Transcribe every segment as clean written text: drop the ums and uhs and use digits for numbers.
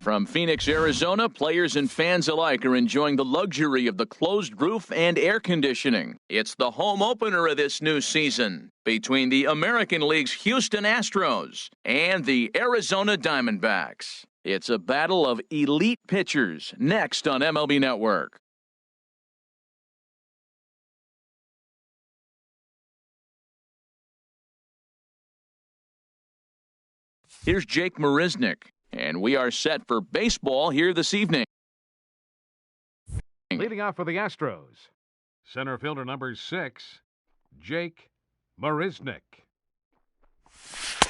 From Phoenix, Arizona, players and fans alike are enjoying the luxury of the closed roof and air conditioning. It's the home opener of this new season between the American League's Houston Astros and the Arizona Diamondbacks. It's a battle of elite pitchers next on MLB Network. Here's Jake Marisnick, and we are set for baseball here this evening. Leading off for the Astros, center fielder number 6, Jake Marisnick.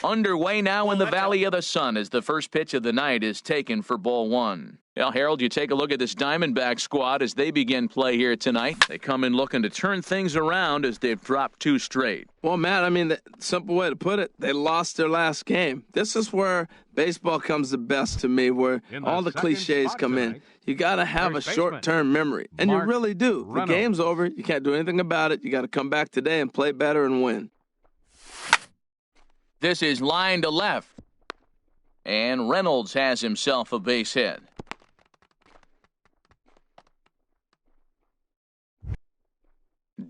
Underway now in the Valley of the Sun as the first pitch of the night is taken for ball one. Well, Harold, you take a look at this Diamondback squad as they begin play here tonight. They come in looking to turn things around as they've dropped 2 straight. Well, Matt, I mean, the simple way to put it, they lost their last game. This is where baseball comes the best to me, where all the cliches come in. You got to have a short-term memory, and you really do. The game's over. You can't do anything about it. You got to come back today and play better and win. This is line to left, and Reynolds has himself a base hit.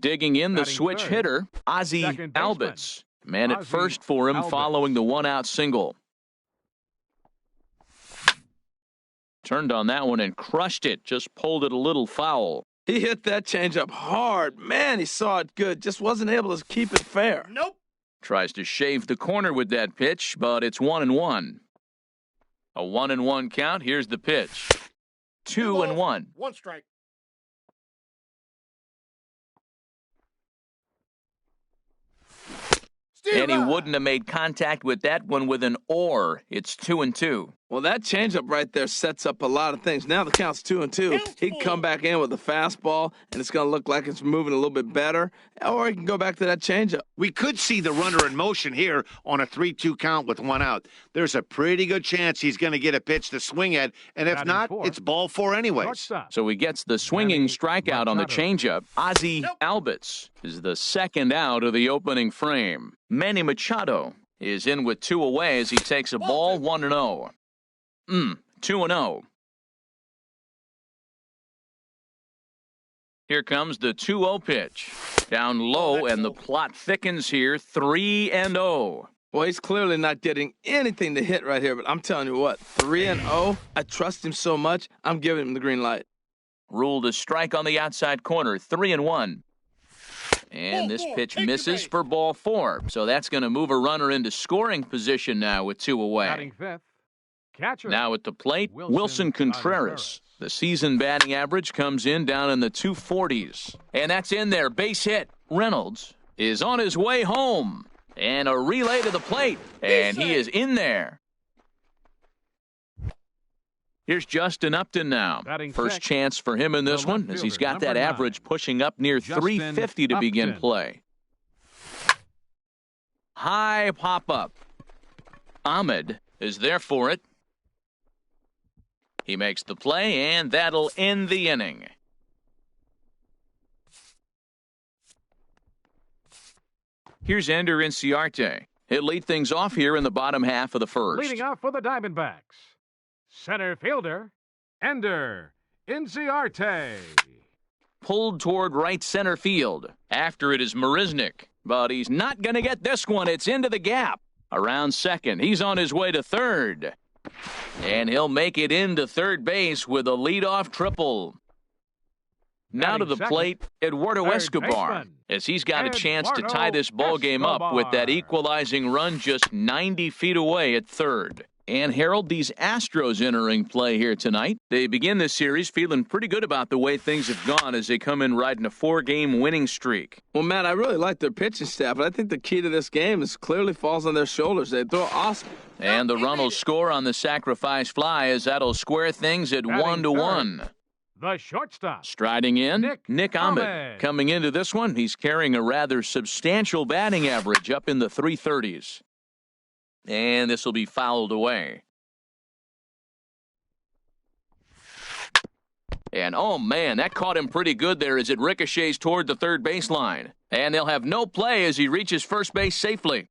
Digging in the switch hitter, Ozzie Albies. Man at first for him following the one-out single. Turned on that one and crushed it, just pulled it a little foul. He hit that changeup hard. Man, he saw it good, just wasn't able to keep it fair. Nope. Tries to shave the corner with that pitch, but it's 1-1. A 1-1 count. Here's the pitch. 2-1. 1 strike. And he wouldn't have made contact with that one with an or. It's 2-2. Well, that changeup right there sets up a lot of things. Now the count's 2-2. He can come back in with a fastball, and it's going to look like it's moving a little bit better. Or he can go back to that changeup. We could see the runner in motion here on a 3-2 count with 1 out. There's a pretty good chance he's going to get a pitch to swing at, and if not, it's ball 4 anyways. So he gets the swinging strikeout on the changeup. Ozzie Albies is the second out of the opening frame. Manny Machado is in with 2 away as he takes a ball 1-0. 2-0. Here comes the 2-0 pitch. Down low, and the plot thickens here, 3-0. Well, he's clearly not getting anything to hit right here, but I'm telling you what, 3-0, I trust him so much, I'm giving him the green light. Ruled a strike on the outside corner, 3-1. And this pitch misses for ball 4, so that's going to move a runner into scoring position now with 2 away. Batting fifth, catcher. Now at the plate, Wilson Contreras. The season batting average comes in down in the 240s. And that's in there. Base hit. Reynolds is on his way home. And a relay to the plate. And he is in there. Here's Justin Upton now. First chance for him in this one as he's got that average pushing up near 350 to begin play. High pop-up. Ahmed is there for it. He makes the play, and that'll end the inning. Here's Ender Inciarte. He'll lead things off here in the bottom half of the first. Leading off for the Diamondbacks, center fielder, Ender Inciarte. Pulled toward right center field. After it is Marisnick, but he's not going to get this one. It's into the gap. Around second, he's on his way to third. And he'll make it into third base with a leadoff triple. Now to the plate, Eduardo Escobar, as he's got a chance to tie this ball game up with that equalizing run just 90 feet away at third. And Harold, these Astros entering play here tonight. They begin this series feeling pretty good about the way things have gone as they come in riding a 4-game winning streak. Well, Matt, I really like their pitching staff, but I think the key to this game is clearly falls on their shoulders. They throw awesome. And the run will score on the sacrifice fly as that'll square things at 1-1. The shortstop. Striding in, Nick Ahmed. Coming into this one, he's carrying a rather substantial batting average up in the 330s. And this will be fouled away. And, oh, man, that caught him pretty good there as it ricochets toward the third baseline. And they'll have no play as he reaches first base safely.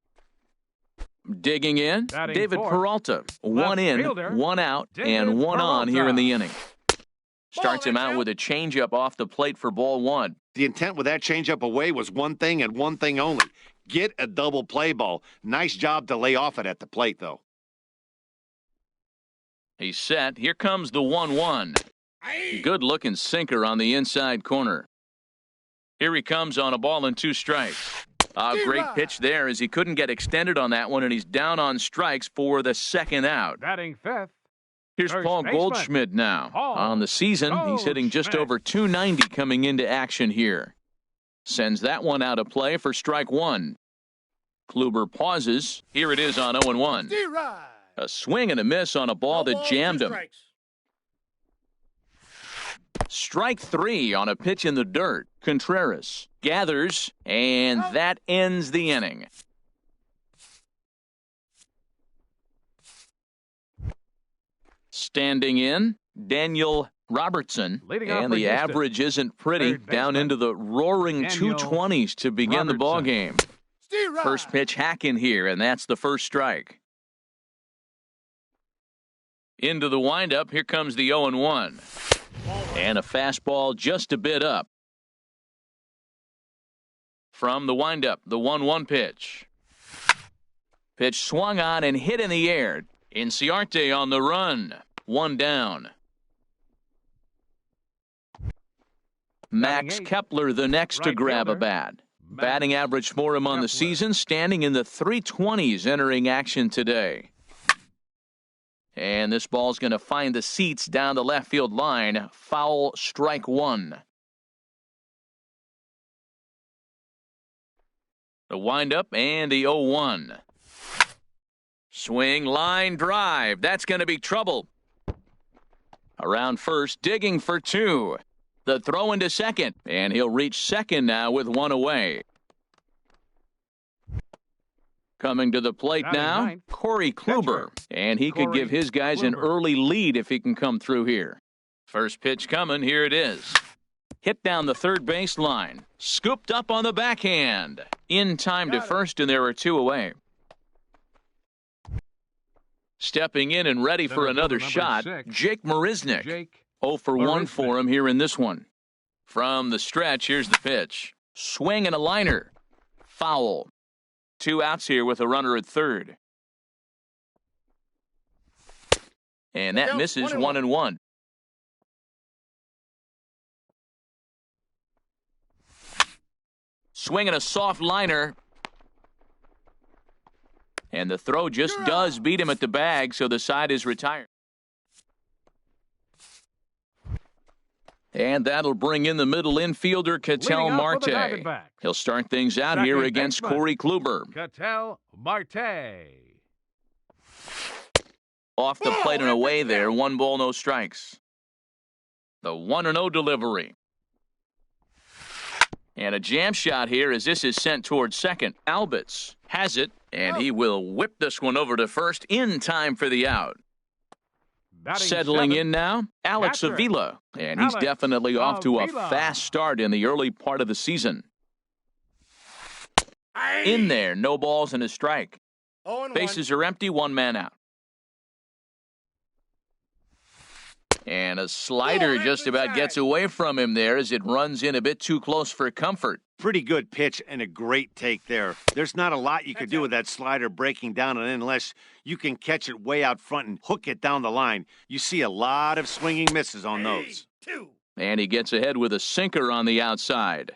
Digging in, Batting David fourth. Peralta. One in, fielder, one out, David and one on here in the Peralta. inning. Starts him out with a changeup off the plate for ball one. The intent with that changeup away was one thing and one thing only. Get a double play ball. Nice job to lay off it at the plate, though. He's set. Here comes the 1-1. Good-looking sinker on the inside corner. Here he comes on a ball and 2 strikes. A great pitch there as he couldn't get extended on that one, and he's down on strikes for the second out. Batting fifth. Here's First Paul baseman. Goldschmidt now. Paul On the season, he's hitting just Goldschmidt. over 290 coming into action here. Sends that one out of play for strike one. Kluber pauses. Here it is on 0-1. A swing and a miss on a ball that jammed him. Strike 3 on a pitch in the dirt. Contreras gathers, and that ends the inning. Standing in, Daniel Robertson, Leading off and for the Houston. average isn't pretty. Third Down baseman, into the roaring Daniel 220s to begin the ball Robertson. game. First pitch hack in here, and that's the first strike. Into the windup, here comes the 0-1. And a fastball just a bit up. From the windup, the 1-1 pitch. Pitch swung on and hit in the air. Inciarte on the run. 1 down. Max Batting eighth. Kepler the next to Right grab a fielder. bat. Batting average for him on the Kepler. season, standing in the 320s entering action today. And this ball's going to find the seats down the left field line. Foul, strike one. The windup and the 0-1. Swing, line, drive. That's going to be trouble. Around first, digging for 2. The throw into second, and he'll reach second now with 1 away. Coming to the plate Batting now, ninth, Corey Kluber. And he could Corey give his guys an Kluber. early lead if he can come through here. First pitch coming, here it is. Hit down the third base line. Scooped up on the backhand. In time to first, and there are 2 away. Stepping in and ready for Center another fielder shot, number 6. Jake Marisnick. Jake 0 for 1 Marisnick. for him here in this one. From the stretch, here's the pitch. Swing and a liner. Foul. 2 outs here with a runner at third. And that misses 1-1. Swinging a soft liner. And the throw just does beat him at the bag, so the side is retired. And that'll bring in the middle infielder, Ketel Leading off for the Marte. Diamondbacks. He'll start things out Second here against baseman. Corey Kluber. Ketel Marte. Off the plate and away there, 1 ball, no strikes. The 1-0 delivery. And a jam shot here as this is sent towards second. Albitz has it, and he will whip this one over to first in time for the out. Batting Settling 7th, in now, Alex Catcher. Avila. And he's Alex definitely off to a Avila. fast start in the early part of the season. In there, no balls and a strike. Bases are empty, 1 man out. And a slider just about gets away from him there as it runs in a bit too close for comfort. Pretty good pitch and a great take there. There's not a lot you could do with that slider breaking down and in unless you can catch it way out front and hook it down the line. You see a lot of swinging misses on those. And he gets ahead with a sinker on the outside.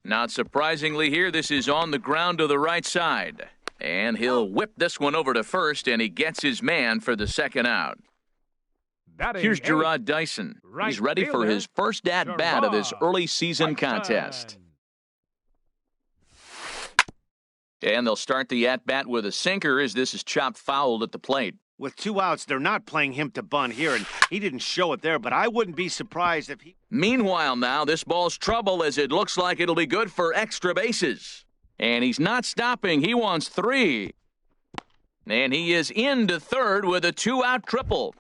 Not surprisingly here, this is on the ground to the right side. And he'll whip this one over to first, and he gets his man for the second out. Batting Here's 8th, Gerard Dyson. right He's ready for fielder, his first at-bat of this Gerard early season Dyson. contest. And they'll start the at-bat with a sinker as this is chopped foul at the plate. With 2 outs, they're not playing him to bunt here, and he didn't show it there, but I wouldn't be surprised if he... Meanwhile now, this ball's trouble as it looks like it'll be good for extra bases. And he's not stopping. He wants 3. And he is into third with a 2-out triple.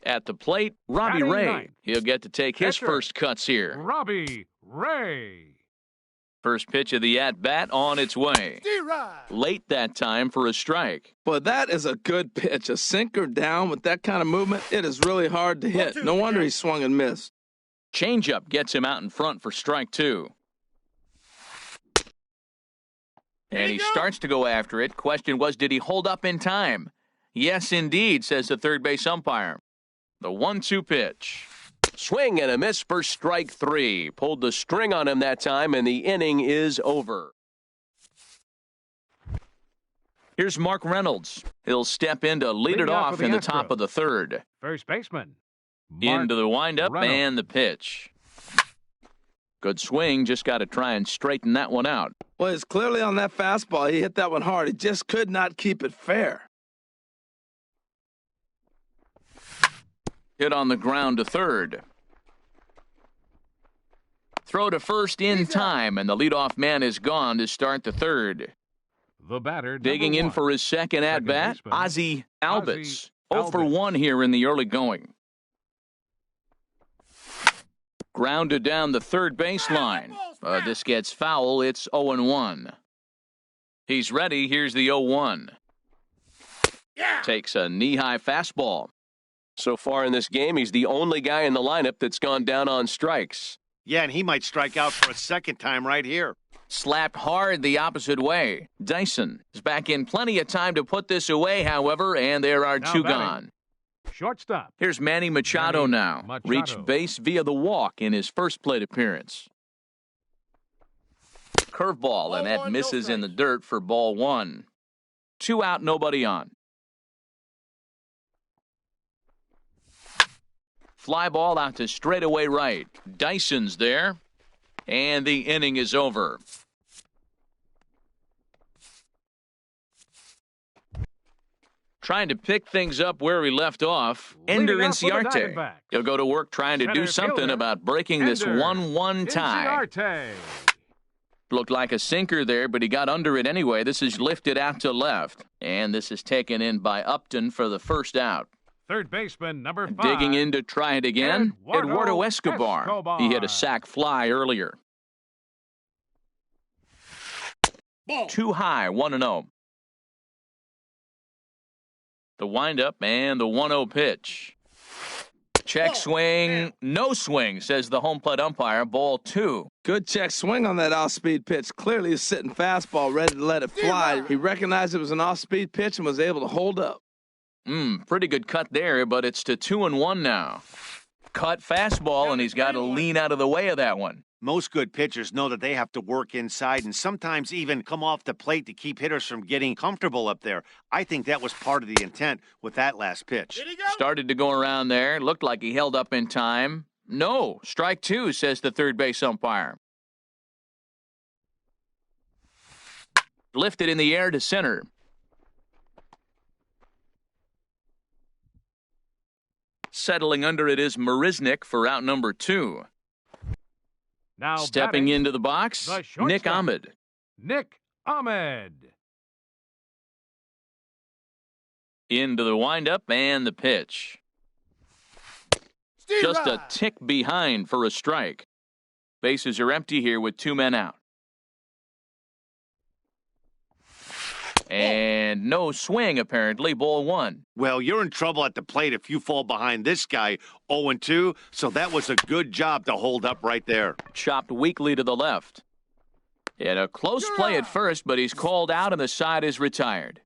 At the plate, Robbie Batting Ray. ninth. He'll get to take his Catcher. first cuts here. Robbie Ray. First pitch of the at-bat on its way. Late that time for a strike. But that is a good pitch. A sinker down with that kind of movement, it is really hard to hit. No wonder he swung and missed. Changeup gets him out in front for strike two. And he starts to go after it. Question was, did he hold up in time? Yes, indeed, says the third base umpire. The 1-2 pitch. Swing and a miss for strike three. Pulled the string on him that time, and the inning is over. Here's Mark Reynolds. He'll step in to lead it off in the top of the third. First baseman. Into the windup and the pitch. Good swing. Just got to try and straighten that one out. Well, it's clearly on that fastball. He hit that one hard. He just could not keep it fair. Hit on the ground to third. Throw to first in time, and the leadoff man is gone to start the third. The batter, digging in for his second at-bat, Ozzie Albies. 0 for 1 here in the early going. Grounded down the third baseline. This gets foul. It's 0-1. He's ready. Here's the 0-1. Takes a knee-high fastball. So far in this game, he's the only guy in the lineup that's gone down on strikes. Yeah, and he might strike out for a second time right here. Slapped hard the opposite way. Dyson is back in plenty of time to put this away, however, and there are two gone. Shortstop. Here's Manny Machado now. Reached base via the walk in his first plate appearance. Curveball, and that misses in the dirt for ball one. 2 out, nobody on. Fly ball out to straightaway right. Dyson's there, and the inning is over. Trying to pick things up where we left off, Ender Inciarte. He'll go to work trying to do something about breaking this 1-1 tie. Looked like a sinker there, but he got under it anyway. This is lifted out to left, and this is taken in by Upton for the first out. Third baseman, number 5. Digging in to try it again, Eduardo Escobar. He hit a sac fly earlier. Too high, 1-0. The windup and the 1-0 pitch. Check swing, no swing, says the home plate umpire. Ball 2. Good check swing on that off-speed pitch. Clearly he's sitting fastball, ready to let it fly. He recognized it was an off-speed pitch and was able to hold up. Pretty good cut there, but it's to 2-1 now. Cut fastball, and he's got to lean out of the way of that one. Most good pitchers know that they have to work inside and sometimes even come off the plate to keep hitters from getting comfortable up there. I think that was part of the intent with that last pitch. Started to go around there. Looked like he held up in time. No, strike 2, says the third base umpire. Lifted in the air to center. Settling under it is Marisnick for out number 2. Now stepping into the box, Nick Ahmed. Nick Ahmed. Into the windup and the pitch. Just a tick behind for a strike. Bases are empty here with 2 men out. And no swing, apparently. Ball 1. Well, you're in trouble at the plate if you fall behind this guy 0-2, so that was a good job to hold up right there. Chopped weakly to the left. Had a close play at first, but he's called out and the side is retired.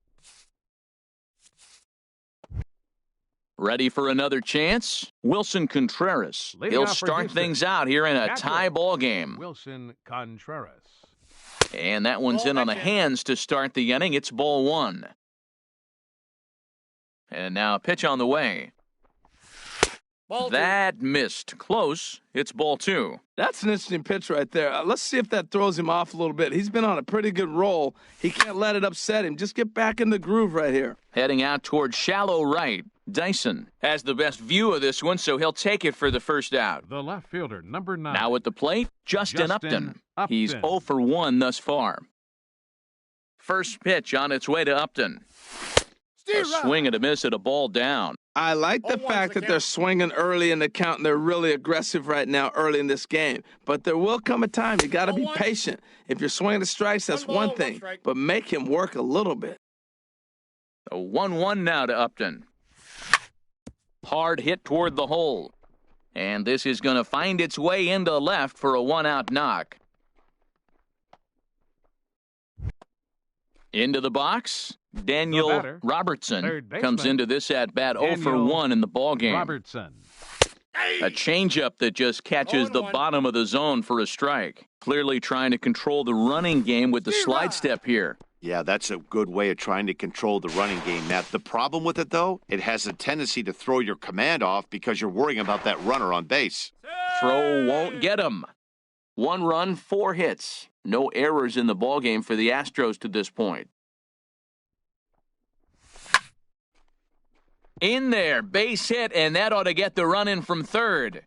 Ready for another chance? Wilson Contreras. He'll start things out here in a tie ball game. Wilson Contreras. And that one's in on the hands to start the inning. It's ball 1. And now a pitch on the way. That missed. Close. It's ball 2. That's an interesting pitch right there. Let's see if that throws him off a little bit. He's been on a pretty good roll. He can't let it upset him. Just get back in the groove right here. Heading out toward shallow right. Dyson has the best view of this one, so he'll take it for the first out. The left fielder, number 9. Now at the plate, Justin Upton. He's 0 for 1 thus far. First pitch on its way to Upton. A swing and a miss at a ball down. I like the fact that they're swinging early in the count, and they're really aggressive right now early in this game. But there will come a time you got to be patient. If you're swinging the strikes, that's one thing, but make him work a little bit. A 1-1 now to Upton. Hard hit toward the hole. And this is going to find its way into left for a one-out knock. Into the box, Daniel Robertson comes into this at-bat 0 for 1 in the ballgame. Robertson. A changeup that just catches the bottom of the zone for a strike. Clearly trying to control the running game with the slide step here. Yeah, that's a good way of trying to control the running game, Matt. The problem with it, though, it has a tendency to throw your command off because you're worrying about that runner on base. Throw won't get him. 1 run, 4 hits. No errors in the ballgame for the Astros to this point. In there, base hit, and that ought to get the run in from third.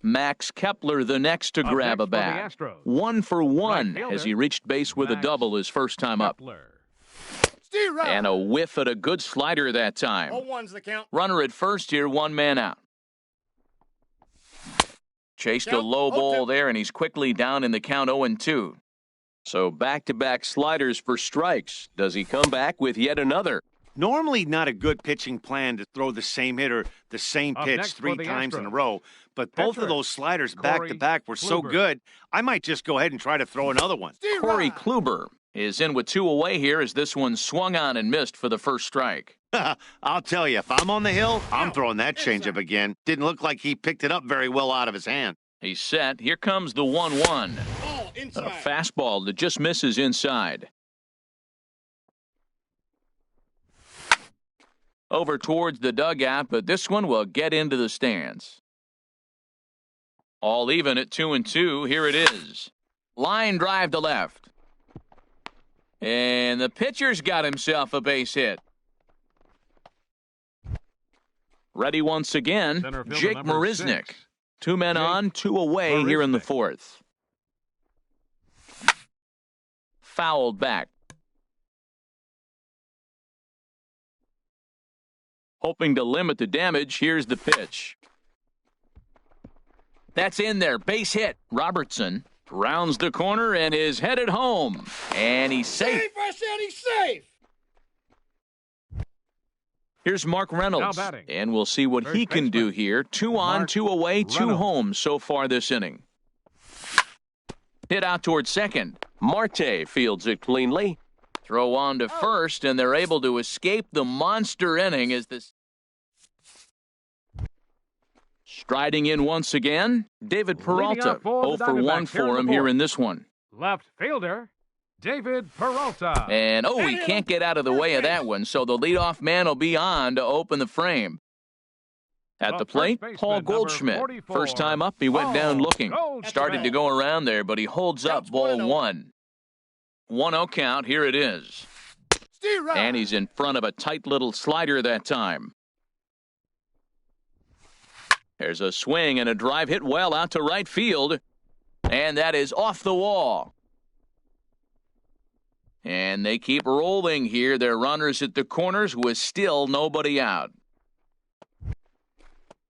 Max Kepler the next to grab a bat. 1 for 1 as he reached base with a double his first time up. And a whiff at a good slider that time. Runner at first here, 1 man out. Chased a low ball there, and he's quickly down in the count 0-2. So back-to-back sliders for strikes. Does he come back with yet another? Normally not a good pitching plan to throw the same hitter, the same pitch 3 times in a row. But both of those sliders back-to-back were so good, I might just go ahead and try to throw another one. Corey Kluber is in with 2 away here as this one swung on and missed for the first strike. I'll tell you, if I'm on the hill, I'm throwing that changeup again. Didn't look like he picked it up very well out of his hand. He's set. Here comes the 1-1. A fastball that just misses inside. Over towards the dugout, but this one will get into the stands. All even at 2-2. Here it is. Line drive to left. And the pitcher's got himself a base hit. Ready once again, Jake Marisnick. 2 men on, 2 away here in the 4th. Fouled back. Hoping to limit the damage, here's the pitch. That's in there, base hit. Robertson rounds the corner and is headed home. And he's safe. I said he's safe. Here's Mark Reynolds, and we'll see what he can do here. 2 on, 2 away, 2 home so far this inning. Hit out towards second. Marte fields it cleanly. Throw on to first, and they're able to escape the monster inning as this. Striding in once again, David Peralta. 0 for 1 for him here in this one. Left fielder, David Peralta. And, he can't get out of the way of that one, so the leadoff man will be on to open the frame. At the plate, Paul Goldschmidt. First time up, he went down looking. Started to go around there, but he holds up ball 1. 1-0 count, here it is. And he's in front of a tight little slider that time. There's a swing and a drive hit well out to right field. And that is off the wall. And they keep rolling here. Their runners at the corners with still nobody out.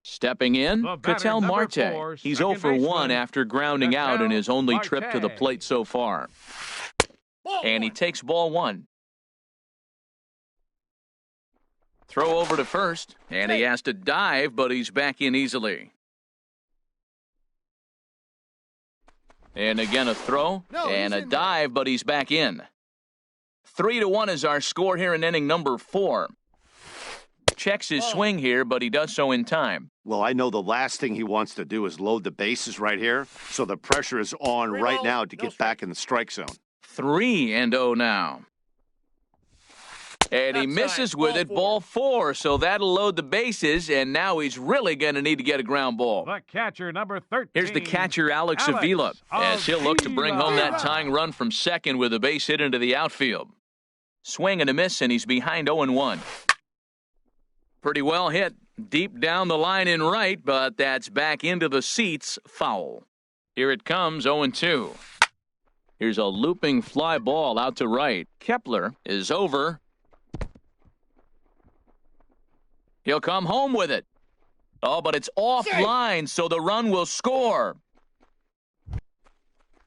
Stepping in, Ketel Marte. He's 0 for 1 after grounding out in his only trip to the plate so far. And he takes ball 1. Throw over to first, and he has to dive, but he's back in easily. And again a throw, and a dive, but he's back in. 3-1 is our score here in inning number 4. Checks his swing here, but he does so in time. Well, I know the last thing he wants to do is load the bases right here, so the pressure is on right now to get back in the strike zone. 3-0 now. And he misses with it, ball 4, so that'll load the bases, and now he's really going to need to get a ground ball. The catcher, number 13. Here's the catcher, Alex Avila, as he'll look to bring home that tying run from second with a base hit into the outfield. Swing and a miss, and he's behind 0-1. Pretty well hit, deep down the line in right, but that's back into the seats, foul. Here it comes, 0-2. Here's a looping fly ball out to right. Kepler is over. He'll come home with it. Oh, but it's offline, so the run will score.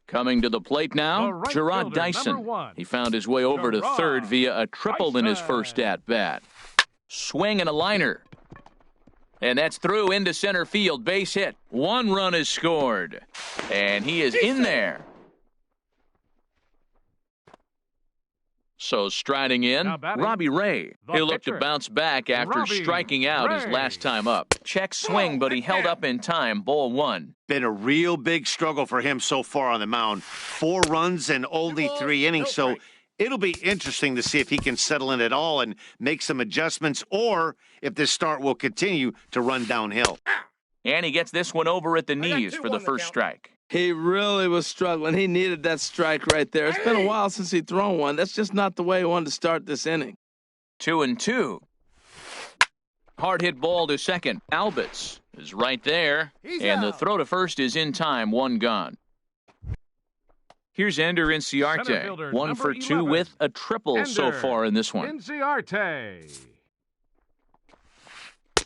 Coming to the plate now, Gerard Dyson. He found his way over to third via a triple in his first at-bat. Swing and a liner. And that's through into center field. Base hit. One run is scored. And he is in there. So striding in, Robbie Ray. He'll look to bounce back after striking out his last time up. Check swing, but he held up in time. Ball one. Been a real big struggle for him so far on the mound. 4 runs and only 3 innings, so it'll be interesting to see if he can settle in at all and make some adjustments, or if this start will continue to run downhill. And he gets this one over at the knees for the first strike. He really was struggling. He needed that strike right there. It's been a while since he'd thrown one. That's just not the way he wanted to start this inning. 2-2. Hard hit ball to second. Albitz is right there. And the throw to first is in time. One gone. Here's Ender Inciarte. 1 for 2 with a triple so far in this one. Inciarte.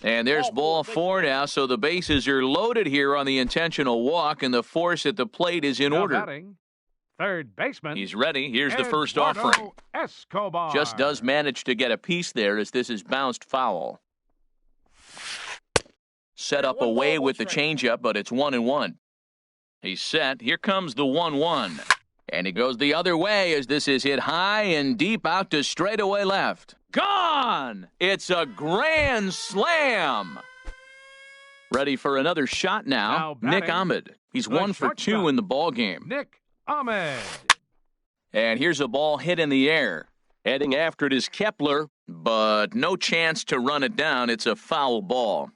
And there's ball 4 now, so the bases are loaded here on the intentional walk, and the force at the plate is in order. Batting, third baseman. He's ready. Here's the first offering. Escobar. Just does manage to get a piece there as this is bounced foul. Set up away with the changeup, but it's 1-1. He's set. Here comes the 1-1. And he goes the other way as this is hit high and deep out to straightaway left. Gone! It's a grand slam! Ready for another shot now Nick Ahmed. He's 1 for 2 in the ball game. Nick Ahmed. And here's a ball hit in the air. Heading after it is Kepler, but no chance to run it down. It's a foul ball.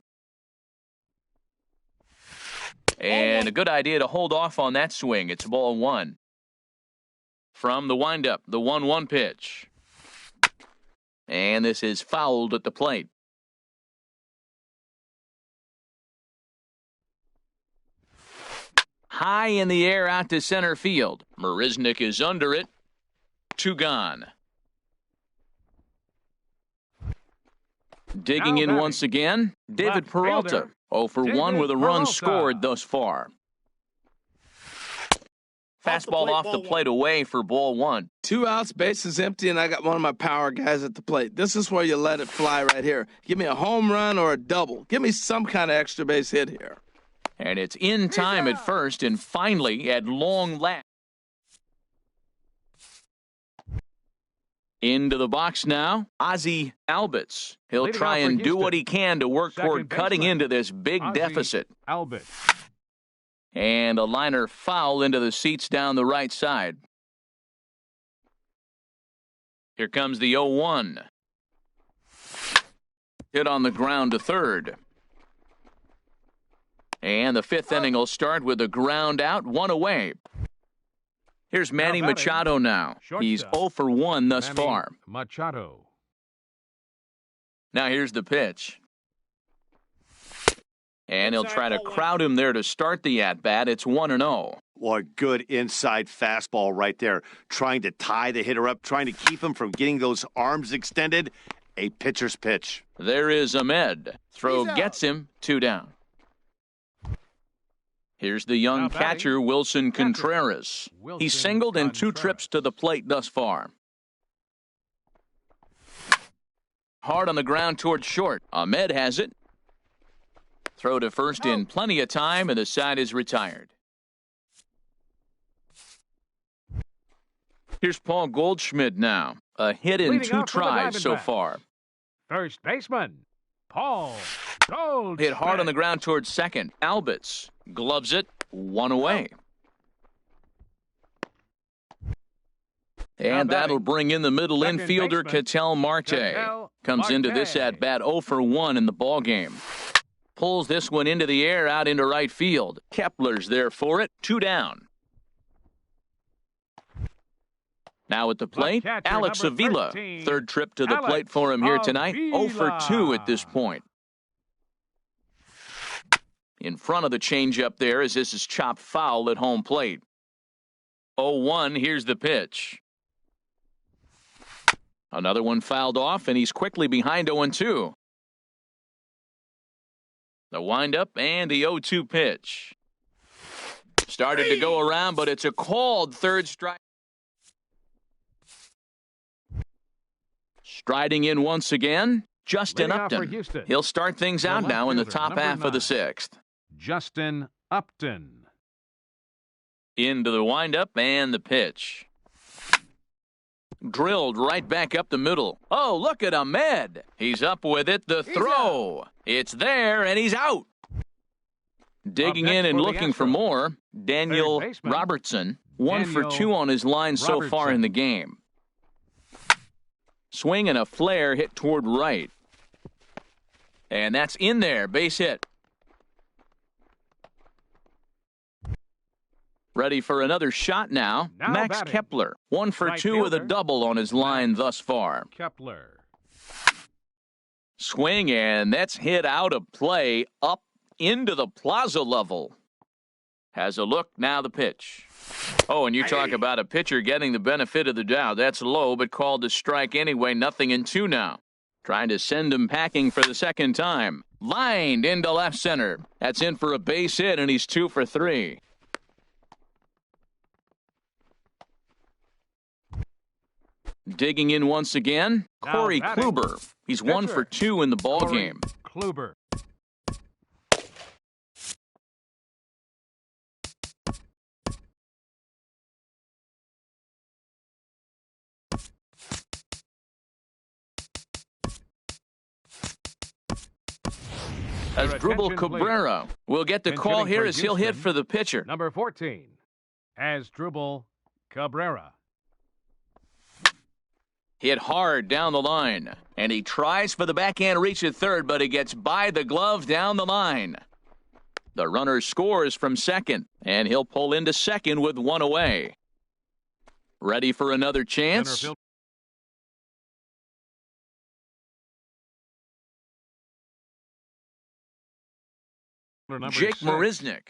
And a good idea to hold off on that swing. It's ball 1. From the windup, the 1-1 pitch. And this is fouled at the plate. High in the air out to center field. Marisnick is under it. 2 gone. Digging in once again, David Peralta. 0 for 1 with a run scored thus far. Fastball off the plate away for ball 1. 2 outs, bases empty, and I got one of my power guys at the plate. This is where you let it fly right here. Give me a home run or a double. Give me some kind of extra base hit here. And it's in time at first, and finally at long last. Into the box now, Ozzie Albitz. He'll try and do what he can to work toward cutting into this big deficit. Albitz. And a liner foul into the seats down the right side. Here comes the 0-1. Hit on the ground to third. And the 5th inning will start with a ground out, 1 away. Here's Manny Machado now. He's 0 for 1 thus far. Machado. Now here's the pitch. And he'll try to crowd him there to start the at-bat. It's 1-0. Well, good inside fastball right there. Trying to tie the hitter up, trying to keep him from getting those arms extended. A pitcher's pitch. There is Ahmed. Throw gets him, 2 down. Here's the young catcher, Wilson Contreras. He's singled in 2 trips to the plate thus far. Hard on the ground towards short. Ahmed has it. Throw to first in plenty of time, and the side is retired. Here's Paul Goldschmidt now. A hit in 2 tries so far. First baseman, Paul Goldschmidt. Hit hard on the ground towards second. Albitz gloves it, 1 away. And that'll bring in the middle infielder, Ketel Marte. Comes into this at-bat 0 for 1 in the ballgame. Pulls this one into the air out into right field. Kepler's there for it, 2 down. Now at the plate, Alex Avila. 3rd trip to the plate for him here tonight. 0 for 2 at this point. In front of the changeup there as this is chopped foul at home plate. 0-1, here's the pitch. Another one fouled off, and he's quickly behind 0-2. The windup and the 0-2 pitch. Started to go around, but it's a called third strike. Striding in once again, Justin Upton. He'll start things out now in the top half of the sixth. Justin Upton. Into the windup and the pitch. Drilled right back up the middle. Oh, look at Ahmed. He's up with it. The throw. It's there, and he's out. Digging in and looking for more, Daniel Robertson. 1 for 2 on his line so far in the game. Swing and a flare hit toward right. And that's in there. Base hit. Ready for another shot now. Max batting. Kepler. 1 for 2 fielder. with a double on his line thus far. Kepler. Swing, and that's hit out of play up into the plaza level. Has a look, now the pitch. Oh, and you talk about a pitcher getting the benefit of the doubt. That's low, but called a strike anyway. 0-2 now. Trying to send him packing for the second time. Lined into left center. That's in for a base hit, and he's 2 for 3. Digging in once again, Corey Kluber. He's 1 for 2 in the ball game. Kluber. Asdrubal Cabrera will get the call here as he'll hit for the pitcher. Number 14, Asdrubal Cabrera. Hit hard down the line, and he tries for the backhand reach at third, but he gets by the glove down the line. The runner scores from second, and he'll pull into second with 1 away. Ready for another chance? Jake Marisnick.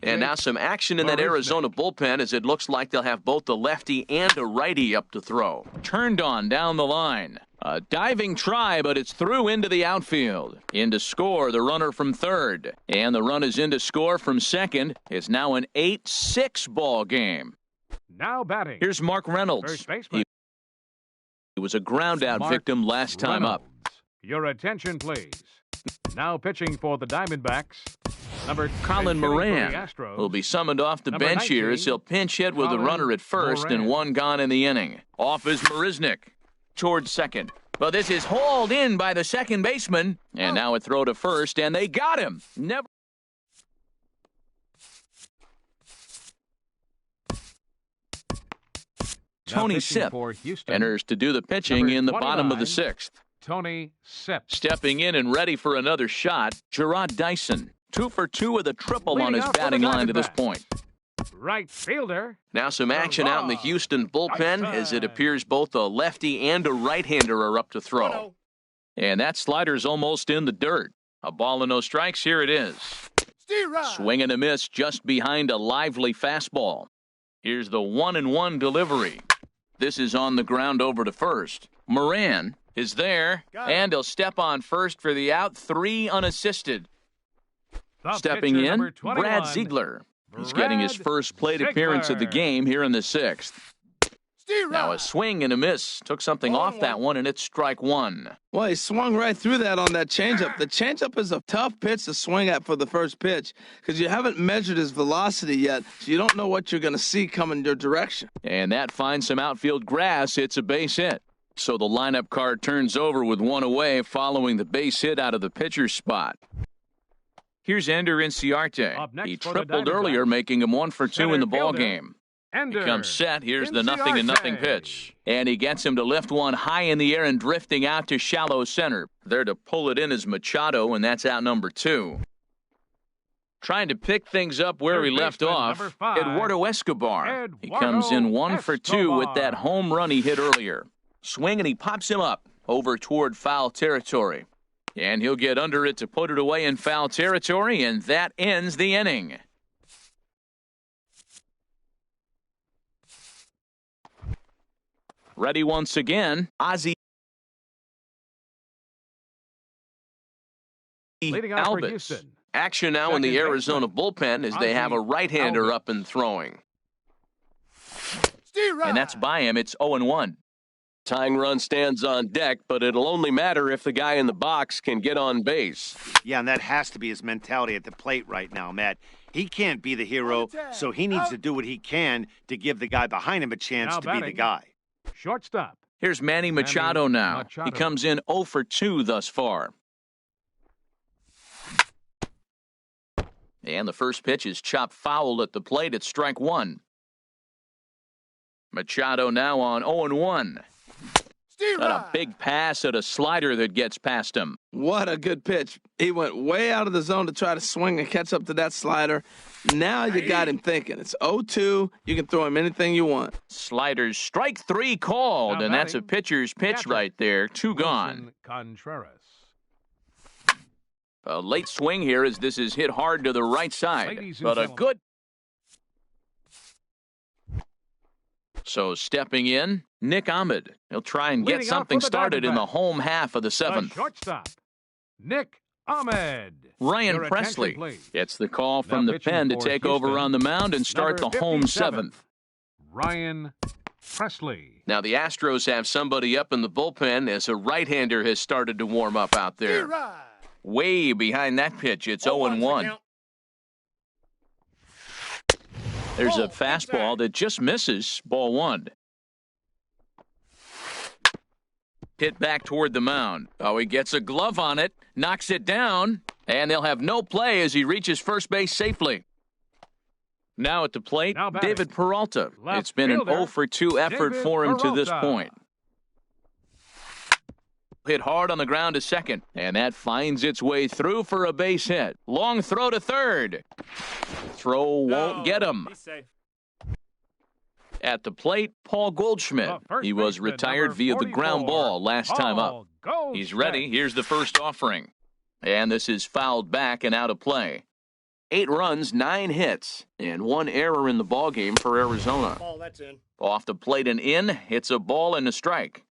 And now some action in that Arizona bullpen as it looks like they'll have both a lefty and a righty up to throw. Turned on down the line. A diving try, but it's through into the outfield. In to score, the runner from third. And the run is in to score from second. It's now an 8-6 ball game. Now batting. Here's Mark Reynolds. He was a ground-out victim last time up. Your attention, please. Now pitching for the Diamondbacks. Colin Moran will be summoned off the bench here as he'll pinch hit with a runner at first and 1 gone in the inning. Off is Marisnick towards second. But this is hauled in by the second baseman. And now a throw to first, and they got him. Never. Tony Sipp enters to do the pitching in the bottom of the sixth. Tony Sipp. Stepping in and ready for another shot, Gerard Dyson. 2 for 2 with a triple on his batting line to this point. Right fielder. Now some action out in the Houston bullpen as it appears both a lefty and a right-hander are up to throw. And that slider's almost in the dirt. A ball and no strikes, here it is. Swing and a miss just behind a lively fastball. Here's the 1-1 delivery. This is on the ground over to first. Moran is there, and he'll step on first for the out, 3 unassisted. Stepping in, Brad Ziegler. He's getting his first plate appearance of the game here in the sixth. Now a swing and a miss. Took something off that one, and it's strike 1. Well, he swung right through that on that changeup. The changeup is a tough pitch to swing at for the first pitch because you haven't measured his velocity yet, so you don't know what you're going to see coming your direction. And that finds some outfield grass. It's a base hit. So the lineup card turns over with 1 away following the base hit out of the pitcher's spot. Here's Ender Inciarte. He tripled earlier, making him 1 for 2 in the ball game. He comes set. Here's the 0-0 pitch. And he gets him to lift one high in the air and drifting out to shallow center. There to pull it in is Machado, and that's out number 2. Trying to pick things up where he left off, Eduardo Escobar. He comes in 1 for 2 with that home run he hit earlier. Swing, and he pops him up over toward foul territory. And he'll get under it to put it away in foul territory, and that ends the inning. Ready once again, Ozzie Alvis. Action now in the Arizona bullpen as they have a right-hander up and throwing. And that's by him. It's 0-1. Tying run stands on deck, but it'll only matter if the guy in the box can get on base. Yeah, and that has to be his mentality at the plate right now, Matt. He can't be the hero, so he needs to do what he can to give the guy behind him a chance to be the guy. Shortstop. Here's Manny Machado now. He comes in 0 for 2 thus far. And the first pitch is chopped foul at the plate. It's strike one. Machado now on 0-1. Got a big pass at a slider that gets past him. What a good pitch. He went way out of the zone to try to swing and catch up to that slider. Now you got him thinking. It's 0-2. You can throw him anything you want. Sliders strike 3 called, and that's a pitcher's pitch right there. 2 gone. Contreras. A late swing here as this is hit hard to the right side. But a good... So stepping in, Nick Ahmed. He'll try and get something started in the home half of the 7th. Shortstop, Nick Ahmed. Ryan Presley gets the call from the pen to take over on the mound and start the home 7th. Ryan Presley. Now the Astros have somebody up in the bullpen as a right-hander has started to warm up out there. Way behind that pitch, it's 0-1. There's a fastball that just misses. Ball 1. Hit back toward the mound. Oh, he gets a glove on it, knocks it down, and they'll have no play as he reaches first base safely. Now at the plate, David Peralta. It's been an 0 for 2 effort for him to this point. Hit hard on the ground to second, and that finds its way through for a base hit. Long throw to third. Throw won't get him. At the plate, Paul Goldschmidt. He was retired via the ground ball last time up. He's ready. Here's the first offering. And this is fouled back and out of play. 8 runs, 9 hits, and 1 error in the ballgame for Arizona. Oh, that's in. Off the plate and in, it's a ball and a strike.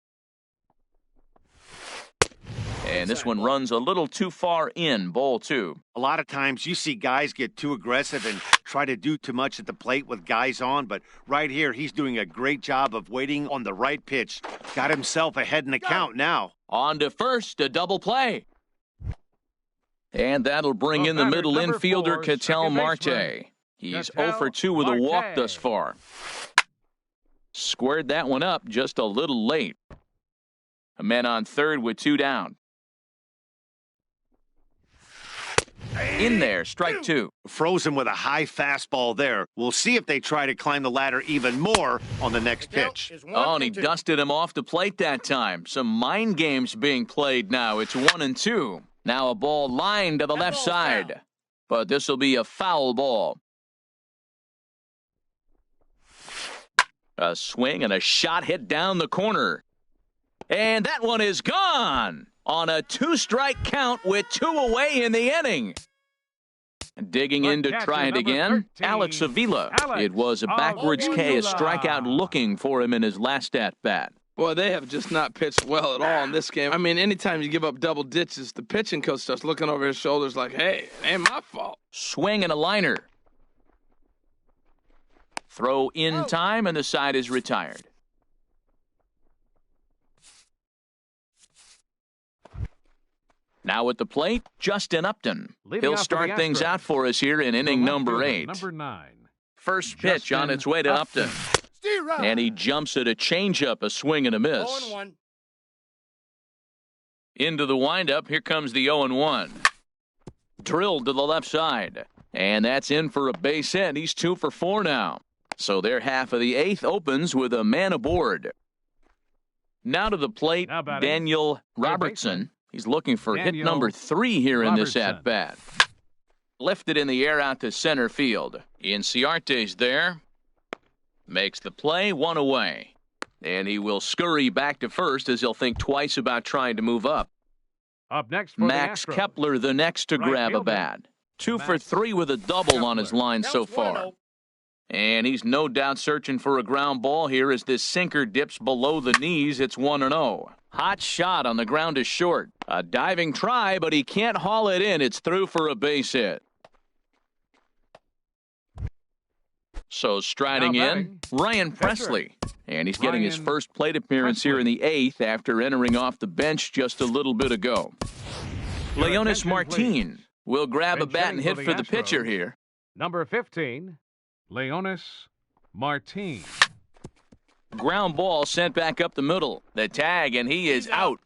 And this one runs a little too far in, ball 2. A lot of times you see guys get too aggressive and try to do too much at the plate with guys on, but right here he's doing a great job of waiting on the right pitch. Got himself ahead in the count now. On to first, a double play. And that'll bring in the middle infielder, Ketel Marte. He's 0 for 2 with a walk thus far. Squared that one up just a little late. A man on third with 2 down. In there, strike 2. Frozen with a high fastball there. We'll see if they try to climb the ladder even more on the next pitch. Oh, and he dusted him off the plate that time. Some mind games being played now. It's 1-2. Now a ball lined to the left side. But this will be a foul ball. A swing and a shot hit down the corner. And that one is gone on a 2-strike count with 2 away in the inning. Digging in to try it again, Alex Avila. It was a backwards K, a strikeout looking for him in his last at-bat. Boy, they have just not pitched well at all in this game. I mean, anytime you give up double ditches, the pitching coach starts looking over his shoulders like, hey, it ain't my fault. Swing and a liner. Throw in time, and the side is retired. Now at the plate, Justin Upton. He'll start things out for us here in inning number 8. Number 9. First pitch on its way to Upton. And he jumps at a changeup, a swing and a miss. 0-1. Into the windup, here comes the 0-1. Drilled to the left side. And that's in for a base hit. He's 2 for 4 now. So their half of the 8th opens with a man aboard. Now to the plate, Daniel Robertson. He's looking for hit number 3 here in this at-bat. Lifted in the air out to center field. Inciarte's there. Makes the play, 1 away. And he will scurry back to first as he'll think twice about trying to move up. Up next for Max Kepler, the next to grab a bat. 2 for 3 with a double on his line so far. And he's no doubt searching for a ground ball here as this sinker dips below the knees. It's 1-0. Hot shot on the ground is short. A diving try, but he can't haul it in. It's through for a base hit. So striding in, Ryan Presley. And he's getting his first plate appearance here in the 8th after entering off the bench just a little bit ago. Leonys Martin will grab a bat and hit for the pitcher here. Number 15, Leonys Martin. Ground ball sent back up the middle. The tag, and he is out.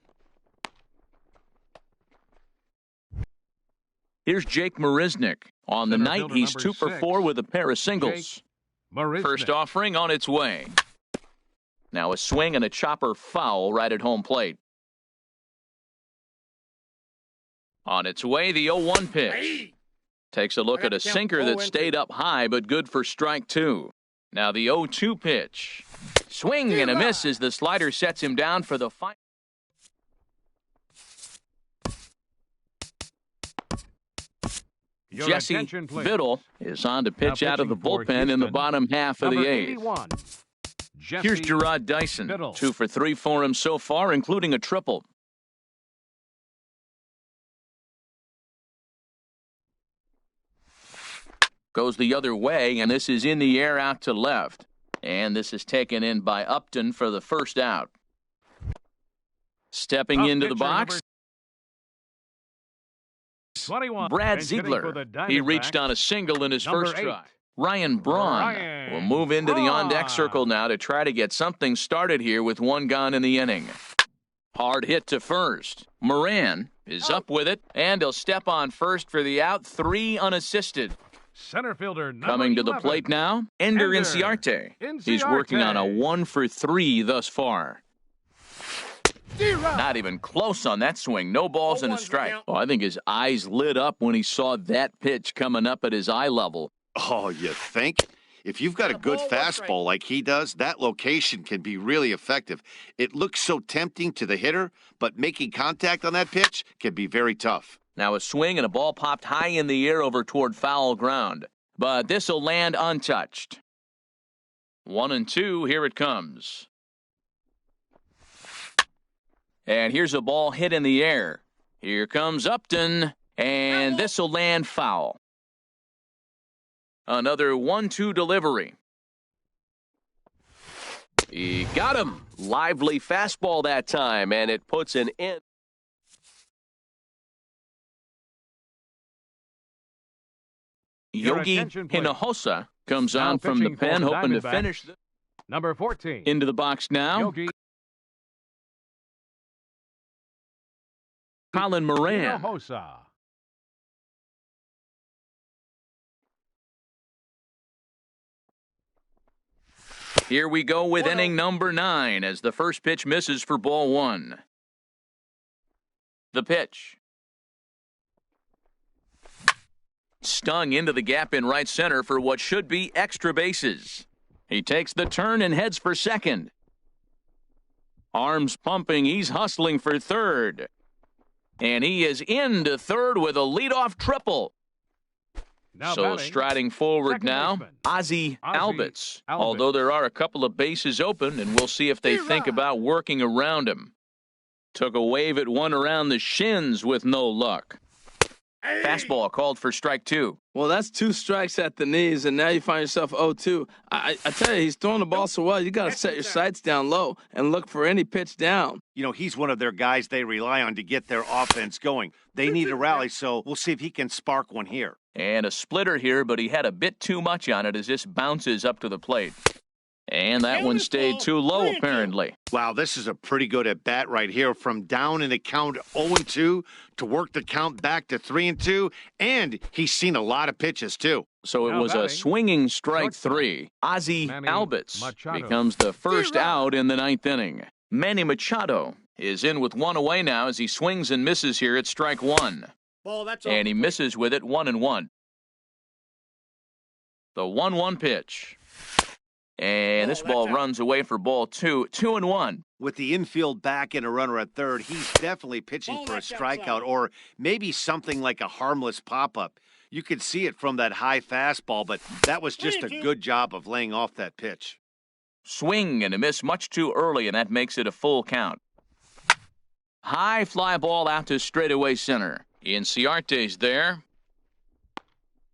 Here's Jake Marisnick. On the night, he's 2 for 4 with a pair of singles. First offering on its way. Now a swing and a chopper foul right at home plate. On its way, the 0-1 pitch. Takes a look at a sinker that stayed up high, but good for strike 2. Now the 0-2 pitch. Swing and a miss as the slider sets him down for the final. Jesse Biddle is on to pitch out of the bullpen in the bottom half of the 8th. Here's Gerard Dyson. 2 for 3 for him so far, including a triple. Goes the other way, and this is in the air out to left. And this is taken in by Upton for the first out. Stepping into the box, Brad Ziegler. He reached on a single in his first try. Ryan Braun will move into the on-deck circle now to try to get something started here with 1 gone in the inning. Hard hit to first. Moran is up with it, and he'll step on first for the out. 3 unassisted. Center fielder coming to the plate now, Ender Inciarte. He's working on a 1 for 3 thus far. Not even close on that swing. No balls and a strike. Oh, I think his eyes lit up when he saw that pitch coming up at his eye level. Oh, you think? If you've got a good fastball like he does, that location can be really effective. It looks so tempting to the hitter, but making contact on that pitch can be very tough. Now a swing and a ball popped high in the air over toward foul ground. But this will land untouched. 1-2, here it comes. And here's a ball hit in the air. Here comes Upton, and this will land foul. Another 1-2 delivery. He got him. Lively fastball that time, and it puts an end. Yogi Hinojosa comes on from the pen, hoping to finish this. Number 14. Into the box now. Yogi Colin Moran. Hinojosa. Here we go with inning number 9 as the first pitch misses for ball 1. The pitch. Stung into the gap in right center for what should be extra bases. He takes the turn and heads for second. Arms pumping, he's hustling for third. And he is into third with a leadoff triple. So striding forward now, Ozzie Albies. Although there are a couple of bases open, and we'll see if they think about working around him. Took a wave at one around the shins with no luck. Fastball called for strike 2. Well, that's 2 strikes at the knees, and now you find yourself 0-2. I tell you, he's throwing the ball so well, you got to set your sights down low and look for any pitch down. You know, he's one of their guys they rely on to get their offense going. They need a rally, so we'll see if he can spark one here. And a splitter here, but he had a bit too much on it as this bounces up to the plate. And that one stayed too low, apparently. Wow, this is a pretty good at-bat right here. From down in the count 0-2 to work the count back to 3-2. And he's seen a lot of pitches, too. So it was a swinging strike 3. Ozzie Albies becomes the first out in the 9th inning. Manny Machado is in with 1 away now as he swings and misses here at strike 1. And he misses with it 1-1. The 1-1 pitch. And this ball runs away for ball 2. 2-1. With the infield back and a runner at third, he's definitely pitching for a strikeout or maybe something like a harmless pop-up. You could see it from that high fastball, but that was just a good job of laying off that pitch. Swing and a miss much too early, and that makes it a full count. High fly ball out to straightaway center. Inciarte's there.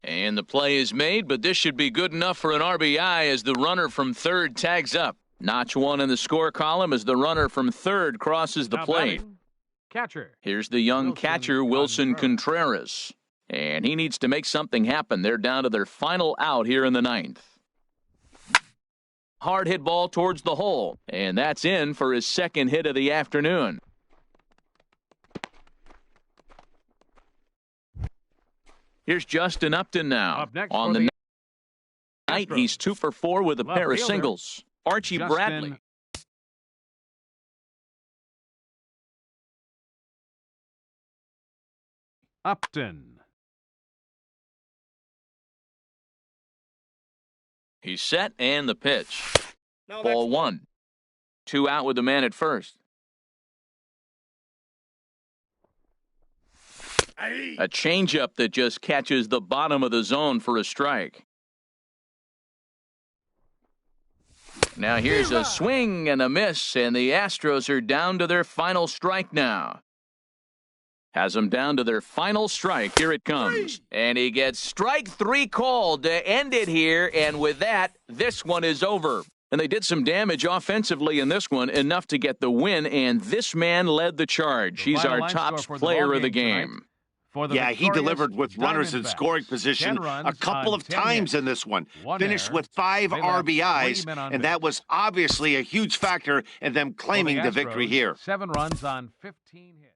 And the play is made, but this should be good enough for an RBI as the runner from third tags up. Notch one in the score column as the runner from third crosses the plate. Catcher. Here's the young catcher, Wilson Contreras. And he needs to make something happen. They're down to their final out here in the ninth. Hard hit ball towards the hole. And that's in for his second hit of the afternoon. Here's Justin Upton now. On the night, he's 2 for 4 with a pair of singles. Archie Bradley. Upton. He's set and the pitch. Ball 1. 2 out with the man at first. A changeup that just catches the bottom of the zone for a strike. Now here's a swing and a miss, and the Astros are down to their final strike now. Has them down to their final strike. Here it comes. And he gets strike 3 called to end it here, and with that, this one is over. And they did some damage offensively in this one, enough to get the win, and this man led the charge. He's our top player of the game. Yeah, he delivered with runners in scoring position a couple of times in this one. Finished with 5 RBIs, and that was obviously a huge factor in them claiming the victory here. 7 runs on 15 hits.